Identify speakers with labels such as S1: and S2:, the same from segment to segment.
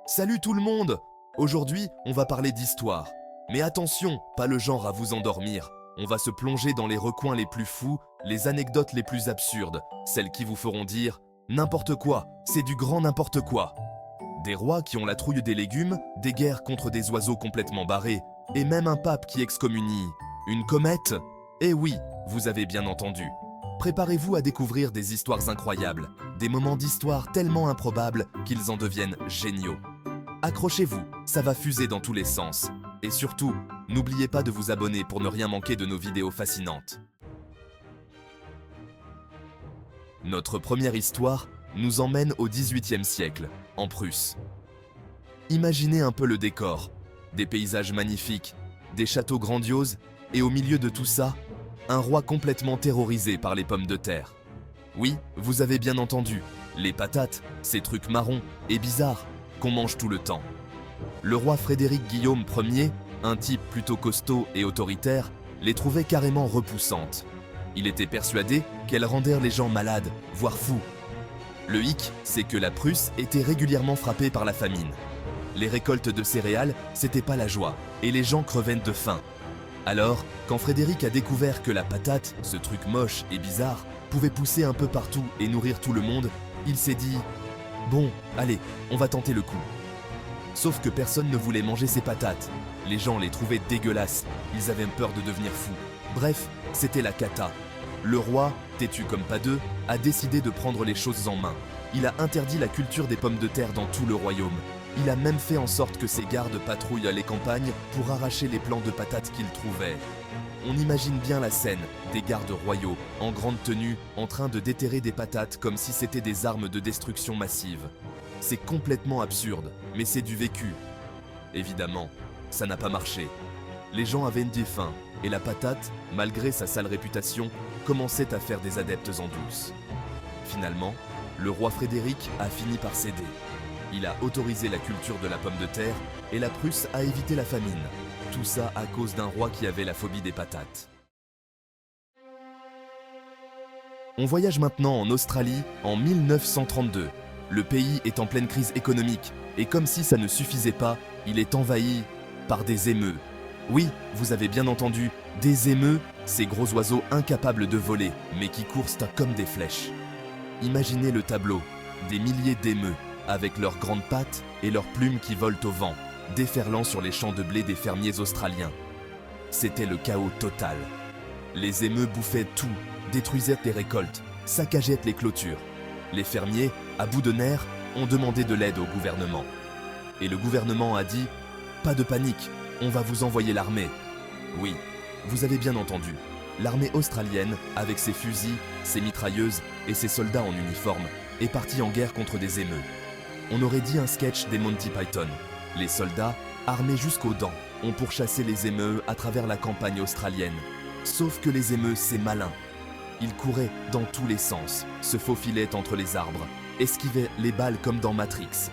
S1: Salut tout le monde! Aujourd'hui, on va parler d'histoire. Mais attention, pas le genre à vous endormir. On va se plonger dans les recoins les plus fous, les anecdotes les plus absurdes, celles qui vous feront dire « n'importe quoi, c'est du grand n'importe quoi ». Des rois qui ont la trouille des légumes, des guerres contre des oiseaux complètement barrés, et même un pape qui excommunie. Une comète? Eh oui, vous avez bien entendu. Préparez-vous à découvrir des histoires incroyables, des moments d'histoire tellement improbables qu'ils en deviennent géniaux. Accrochez-vous, ça va fuser dans tous les sens. Et surtout, n'oubliez pas de vous abonner pour ne rien manquer de nos vidéos fascinantes. Notre première histoire nous emmène au XVIIIe siècle, en Prusse. Imaginez un peu le décor, des paysages magnifiques, des châteaux grandioses, et au milieu de tout ça, un roi complètement terrorisé par les pommes de terre. Oui, vous avez bien entendu, les patates, ces trucs marrons et bizarres qu'on mange tout le temps. Le roi Frédéric Guillaume Ier, un type plutôt costaud et autoritaire, les trouvait carrément repoussantes. Il était persuadé qu'elles rendaient les gens malades, voire fous. Le hic, c'est que la Prusse était régulièrement frappée par la famine. Les récoltes de céréales, c'était pas la joie, et les gens crevaient de faim. Alors, quand Frédéric a découvert que la patate, ce truc moche et bizarre, pouvait pousser un peu partout et nourrir tout le monde, il s'est dit « Bon, allez, on va tenter le coup ». Sauf que personne ne voulait manger ces patates. Les gens les trouvaient dégueulasses, ils avaient peur de devenir fous. Bref, c'était la cata. Le roi, têtu comme pas deux, a décidé de prendre les choses en main. Il a interdit la culture des pommes de terre dans tout le royaume. Il a même fait en sorte que ses gardes patrouillent les campagnes pour arracher les plants de patates qu'ils trouvaient. On imagine bien la scène, des gardes royaux, en grande tenue, en train de déterrer des patates comme si c'était des armes de destruction massive. C'est complètement absurde, mais c'est du vécu. Évidemment, ça n'a pas marché. Les gens avaient une faim, et la patate, malgré sa sale réputation, commençait à faire des adeptes en douce. Finalement, le roi Frédéric a fini par céder. Il a autorisé la culture de la pomme de terre, et la Prusse a évité la famine. Tout ça à cause d'un roi qui avait la phobie des patates. On voyage maintenant en Australie en 1932. Le pays est en pleine crise économique, et comme si ça ne suffisait pas, il est envahi par des émeus. Oui, vous avez bien entendu, des émeus, ces gros oiseaux incapables de voler, mais qui courent comme des flèches. Imaginez le tableau, des milliers d'émeus, avec leurs grandes pattes et leurs plumes qui volent au vent, déferlant sur les champs de blé des fermiers australiens. C'était le chaos total. Les émeus bouffaient tout, détruisaient les récoltes, saccageaient les clôtures. Les fermiers, à bout de nerfs, ont demandé de l'aide au gouvernement. Et le gouvernement a dit « Pas de panique, on va vous envoyer l'armée ». Oui, vous avez bien entendu, l'armée australienne, avec ses fusils, ses mitrailleuses et ses soldats en uniforme, est partie en guerre contre des émeus. On aurait dit un sketch des Monty Python. Les soldats, armés jusqu'aux dents, ont pourchassé les émeus à travers la campagne australienne. Sauf que les émeus, c'est malin. Ils couraient dans tous les sens, se faufilaient entre les arbres, esquivaient les balles comme dans Matrix.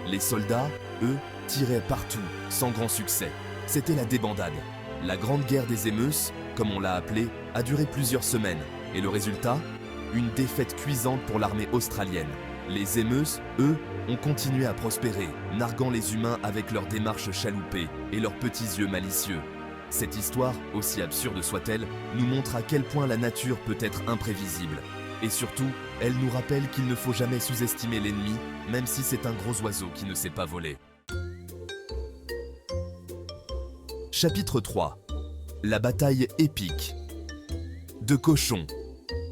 S1: Les soldats, eux, tiraient partout, sans grand succès. C'était la débandade. La grande guerre des émeus, comme on l'a appelée, a duré plusieurs semaines. Et le résultat? Une défaite cuisante pour l'armée australienne. Les émeus, eux, ont continué à prospérer, narguant les humains avec leurs démarches chaloupées et leurs petits yeux malicieux. Cette histoire, aussi absurde soit-elle, nous montre à quel point la nature peut être imprévisible. Et surtout, elle nous rappelle qu'il ne faut jamais sous-estimer l'ennemi, même si c'est un gros oiseau qui ne sait pas voler. Chapitre 3. La bataille épique. De cochons.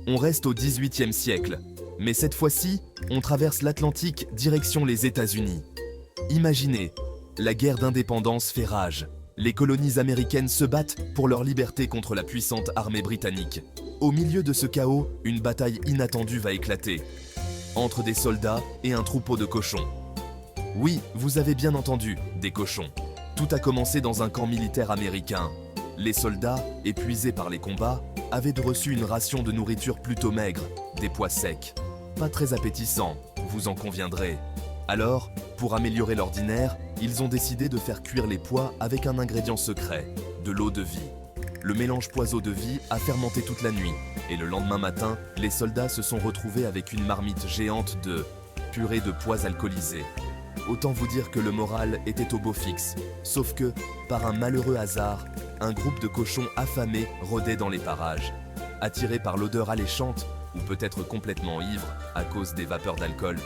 S1: On reste au XVIIIe siècle, mais cette fois-ci, on traverse l'Atlantique direction les États-Unis. Imaginez, la guerre d'indépendance fait rage. Les colonies américaines se battent pour leur liberté contre la puissante armée britannique. Au milieu de ce chaos, une bataille inattendue va éclater. Entre des soldats et un troupeau de cochons. Oui, vous avez bien entendu, des cochons. Tout a commencé dans un camp militaire américain. Les soldats, épuisés par les combats, avaient reçu une ration de nourriture plutôt maigre, des pois secs. Pas très appétissant, vous en conviendrez. Alors, pour améliorer leur dîner, ils ont décidé de faire cuire les pois avec un ingrédient secret, de l'eau de vie. Le mélange pois-eau de vie a fermenté toute la nuit, et le lendemain matin, les soldats se sont retrouvés avec une marmite géante de purée de pois alcoolisés. Autant vous dire que le moral était au beau fixe, sauf que, par un malheureux hasard, un groupe de cochons affamés rôdait dans les parages. Attirés par l'odeur alléchante, ou peut-être complètement ivres à cause des vapeurs d'alcool,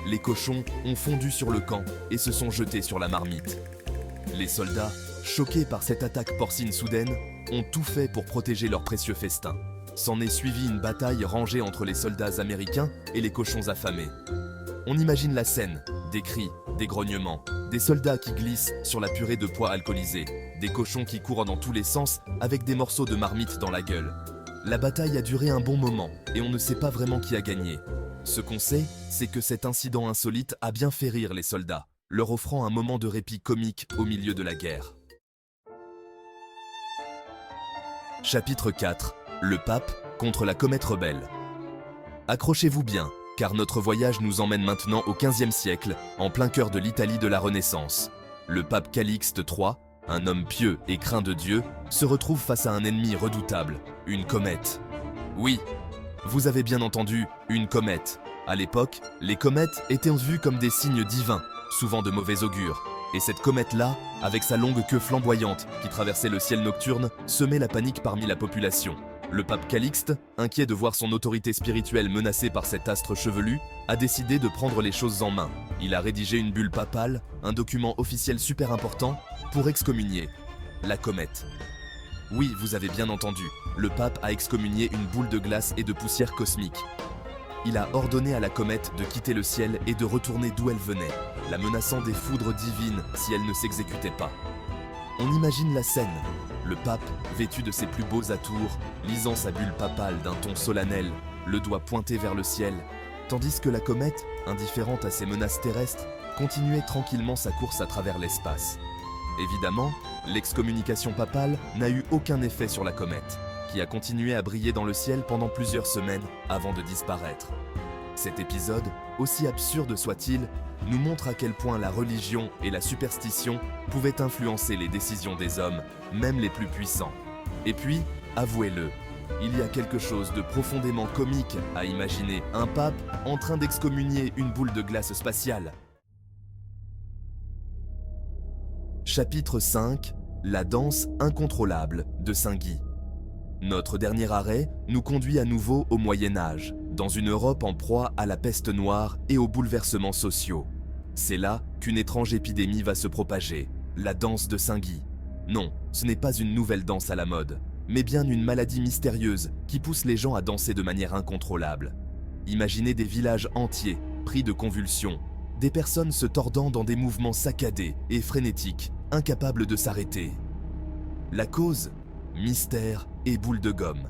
S1: les cochons ont fondu sur le camp et se sont jetés sur la marmite. Les soldats, choqués par cette attaque porcine soudaine, ont tout fait pour protéger leur précieux festin. S'en est suivie une bataille rangée entre les soldats américains et les cochons affamés. On imagine la scène, des cris, des grognements, des soldats qui glissent sur la purée de pois alcoolisés, des cochons qui courent dans tous les sens avec des morceaux de marmite dans la gueule. La bataille a duré un bon moment et on ne sait pas vraiment qui a gagné. Ce qu'on sait, c'est que cet incident insolite a bien fait rire les soldats, leur offrant un moment de répit comique au milieu de la guerre. Chapitre 4. Le pape contre la comète rebelle. Accrochez-vous bien, car notre voyage nous emmène maintenant au XVe siècle, en plein cœur de l'Italie de la Renaissance. Le pape Calixte III, un homme pieux et craint de Dieu, se retrouve face à un ennemi redoutable, une comète. Oui, vous avez bien entendu, une comète. À l'époque, les comètes étaient vues comme des signes divins, souvent de mauvais augure. Et cette comète-là, avec sa longue queue flamboyante qui traversait le ciel nocturne, semait la panique parmi la population. Le pape Calixte, inquiet de voir son autorité spirituelle menacée par cet astre chevelu, a décidé de prendre les choses en main. Il a rédigé une bulle papale, un document officiel super important, pour excommunier la comète. Oui, vous avez bien entendu, le pape a excommunié une boule de glace et de poussière cosmique. Il a ordonné à la comète de quitter le ciel et de retourner d'où elle venait, la menaçant des foudres divines si elle ne s'exécutait pas. On imagine la scène, le pape, vêtu de ses plus beaux atours, lisant sa bulle papale d'un ton solennel, le doigt pointé vers le ciel, tandis que la comète, indifférente à ses menaces terrestres, continuait tranquillement sa course à travers l'espace. Évidemment, l'excommunication papale n'a eu aucun effet sur la comète, qui a continué à briller dans le ciel pendant plusieurs semaines avant de disparaître. Cet épisode, aussi absurde soit-il, nous montre à quel point la religion et la superstition pouvaient influencer les décisions des hommes, même les plus puissants. Et puis, avouez-le, il y a quelque chose de profondément comique à imaginer un pape en train d'excommunier une boule de glace spatiale. Chapitre 5. La danse incontrôlable de Saint Guy. Notre dernier arrêt nous conduit à nouveau au Moyen-Âge, dans une Europe en proie à la peste noire et aux bouleversements sociaux. C'est là qu'une étrange épidémie va se propager, la danse de Saint Guy. Non, ce n'est pas une nouvelle danse à la mode, mais bien une maladie mystérieuse qui pousse les gens à danser de manière incontrôlable. Imaginez des villages entiers pris de convulsions, des personnes se tordant dans des mouvements saccadés et frénétiques, incapables de s'arrêter. La cause ? Mystère et boule de gomme.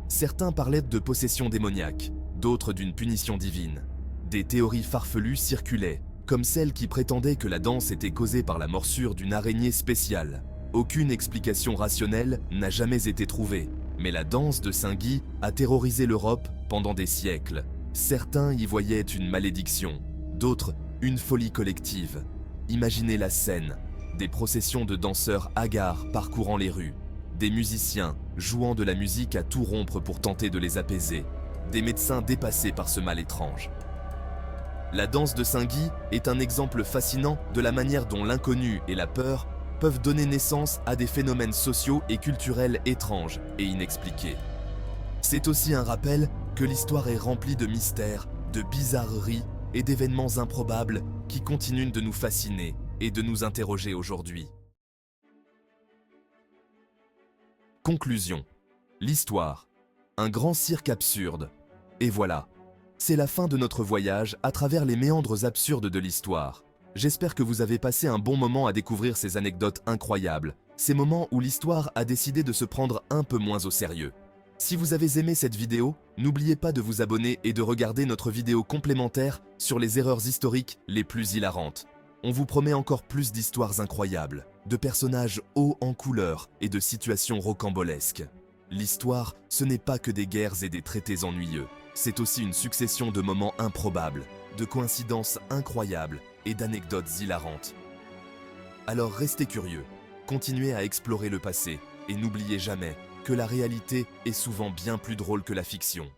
S1: Certains parlaient de possession démoniaque, d'autres d'une punition divine. Des théories farfelues circulaient, comme celle qui prétendait que la danse était causée par la morsure d'une araignée spéciale. Aucune explication rationnelle n'a jamais été trouvée, mais la danse de Saint Guy a terrorisé l'Europe pendant des siècles. Certains y voyaient une malédiction, d'autres une folie collective. Imaginez la scène, des processions de danseurs hagards parcourant les rues, des musiciens jouant de la musique à tout rompre pour tenter de les apaiser, des médecins dépassés par ce mal étrange. La danse de Saint Guy est un exemple fascinant de la manière dont l'inconnu et la peur peuvent donner naissance à des phénomènes sociaux et culturels étranges et inexpliqués. C'est aussi un rappel que l'histoire est remplie de mystères, de bizarreries et d'événements improbables qui continuent de nous fasciner et de nous interroger aujourd'hui. Conclusion. L'histoire. Un grand cirque absurde. Et voilà. C'est la fin de notre voyage à travers les méandres absurdes de l'histoire. J'espère que vous avez passé un bon moment à découvrir ces anecdotes incroyables, ces moments où l'histoire a décidé de se prendre un peu moins au sérieux. Si vous avez aimé cette vidéo, n'oubliez pas de vous abonner et de regarder notre vidéo complémentaire sur les erreurs historiques les plus hilarantes. On vous promet encore plus d'histoires incroyables, de personnages hauts en couleur et de situations rocambolesques. L'histoire, ce n'est pas que des guerres et des traités ennuyeux. C'est aussi une succession de moments improbables, de coïncidences incroyables et d'anecdotes hilarantes. Alors restez curieux, continuez à explorer le passé et n'oubliez jamais que la réalité est souvent bien plus drôle que la fiction.